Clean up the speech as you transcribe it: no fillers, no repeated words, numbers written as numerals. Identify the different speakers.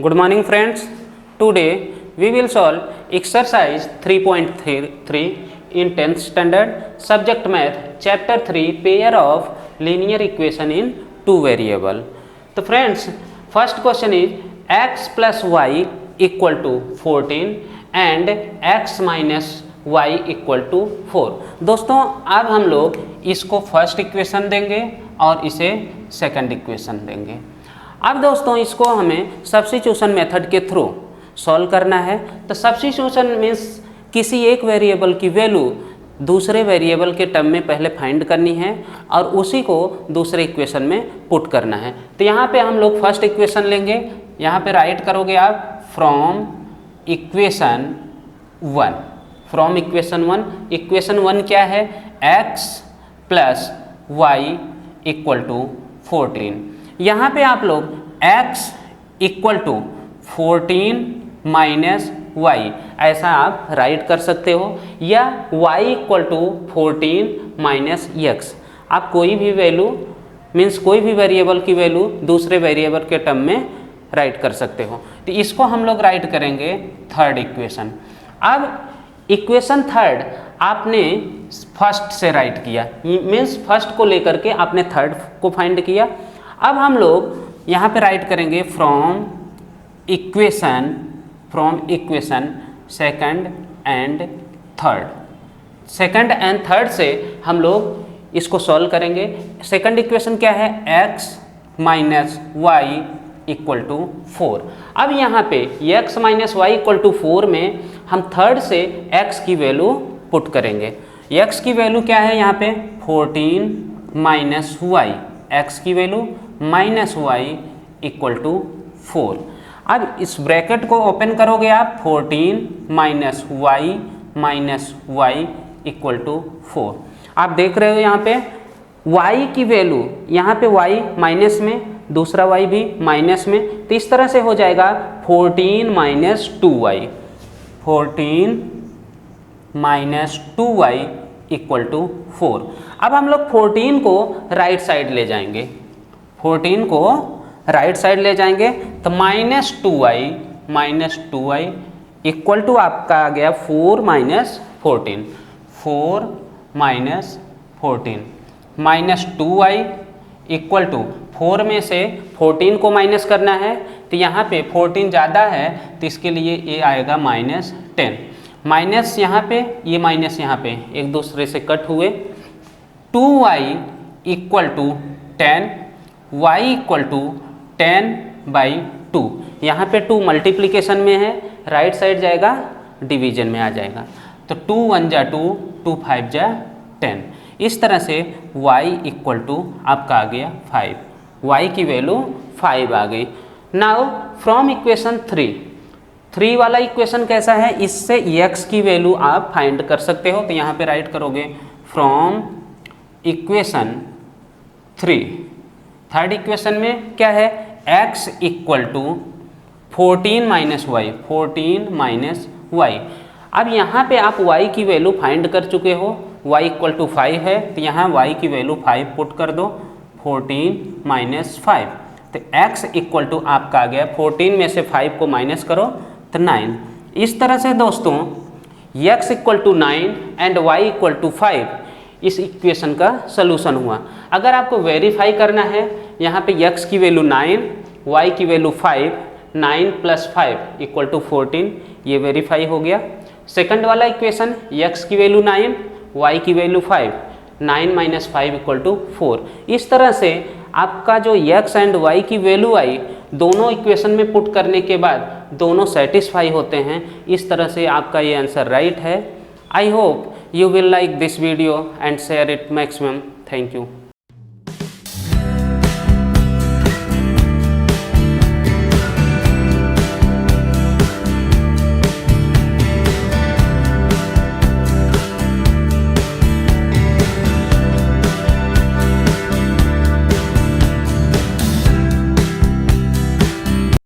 Speaker 1: Good morning friends. Today we will solve exercise 3.3 in 10th standard subject math chapter 3 pair of linear equation in two variable. तो friends first question is x plus y equal to 14 and x minus y equal to 4. दोस्तों अब हम लोग इसको first equation देंगे और इसे second equation देंगे। अब दोस्तों इसको हमें सब्स्टिट्यूशन मेथड के थ्रू सॉल्व करना है। तो सब्स्टिट्यूशन मीन्स किसी एक वेरिएबल की वैल्यू दूसरे वेरिएबल के टर्म में पहले फाइंड करनी है और उसी को दूसरे इक्वेशन में पुट करना है। तो यहाँ पे हम लोग फर्स्ट इक्वेशन लेंगे, यहाँ पे राइट करोगे आप from equation one. From equation one, equation one क्या है? x plus y equal to 14। यहाँ पे आप लोग x equal to 14 minus y ऐसा आप राइट कर सकते हो, या y equal to 14 minus x. आप कोई भी वैल्यू मीन्स कोई भी वेरिएबल की वैल्यू दूसरे वेरिएबल के टर्म में राइट कर सकते हो। तो इसको हम लोग राइट करेंगे थर्ड इक्वेशन। अब इक्वेशन थर्ड आपने फर्स्ट से राइट किया, मीन्स फर्स्ट को लेकर के आपने थर्ड को फाइंड किया। अब हम लोग यहाँ पे राइट करेंगे from equation second and third. Second and third से हम लोग इसको सॉल्व करेंगे। सेकंड इक्वेशन क्या है? x minus y equal to 4। अब यहाँ पे x minus y equal to 4 में हम थर्ड से x की वैल्यू पुट करेंगे। x की वैल्यू क्या है यहाँ पे? 14 माइनस वाई, x की value minus y equal to 4। अब इस ब्रैकेट को ओपन करोगे आप, 14 माइनस वाई इक्वल टू 4। आप देख रहे हो यहाँ पे y की वैल्यू, यहाँ पे y माइनस में, दूसरा y भी माइनस में, तो इस तरह से हो जाएगा 14 minus 2y, 14 minus 2y equal to 4। अब हम लोग 14 को राइट साइड ले जाएंगे, 14 को राइट साइड ले जाएंगे तो माइनस 2y इक्वल टू आपका आ गया 4 minus 14, 4 minus 14 minus 2y equal to 4 में से 14 को माइनस करना है, तो यहाँ पे 14 ज़्यादा है तो इसके लिए ये आएगा माइनस 10। माइनस यहाँ पे, ये माइनस यहाँ पे एक दूसरे से कट हुए। 2y equal to 10, y equal to 10/2। यहाँ पे 2 मल्टीप्लिकेशन में है, राइट साइड जाएगा डिवीजन में आ जाएगा। तो 2 1 जा 2, 2 5 जा 10। इस तरह से y इक्वल टू आपका आ गया 5, y की वैल्यू 5 आ गई। नाउ फ्रॉम इक्वेशन 3 वाला इक्वेशन कैसा है? इससे x की वैल्यू आप फाइंड कर सकते हो। तो यहाँ पे राइट करोगे फ्रॉम इक्वेशन 3। थर्ड इक्वेशन में क्या है? x equal to 14 minus y, 14 minus y. अब यहाँ पे आप y की वैल्यू फाइंड कर चुके हो, y इक्वल टू 5 है तो यहाँ y की वैल्यू 5 पुट कर दो, 14 माइनस 5। तो x इक्वल टू आपका आ गया, 14 में से 5 को माइनस करो तो 9। इस तरह से दोस्तों x equal to 9 and y equal to 5 इस इक्वेशन का सलूशन हुआ। अगर आपको वेरीफाई करना है, यहाँ पे x की वैल्यू 9, y की वैल्यू 5, 9 प्लस 5 इक्वल टू 14, ये वेरीफाई हो गया। सेकंड वाला इक्वेशन x की वैल्यू 9, y की वैल्यू 5, 9 माइनस 5 इक्वल टू 4। इस तरह से आपका जो x एंड y की वैल्यू आई, दोनों इक्वेशन में पुट करने के बाद दोनों सेटिस्फाई होते हैं। इस तरह से आपका ये आंसर राइट है। I hope you will like this video and share it maximum. Thank you.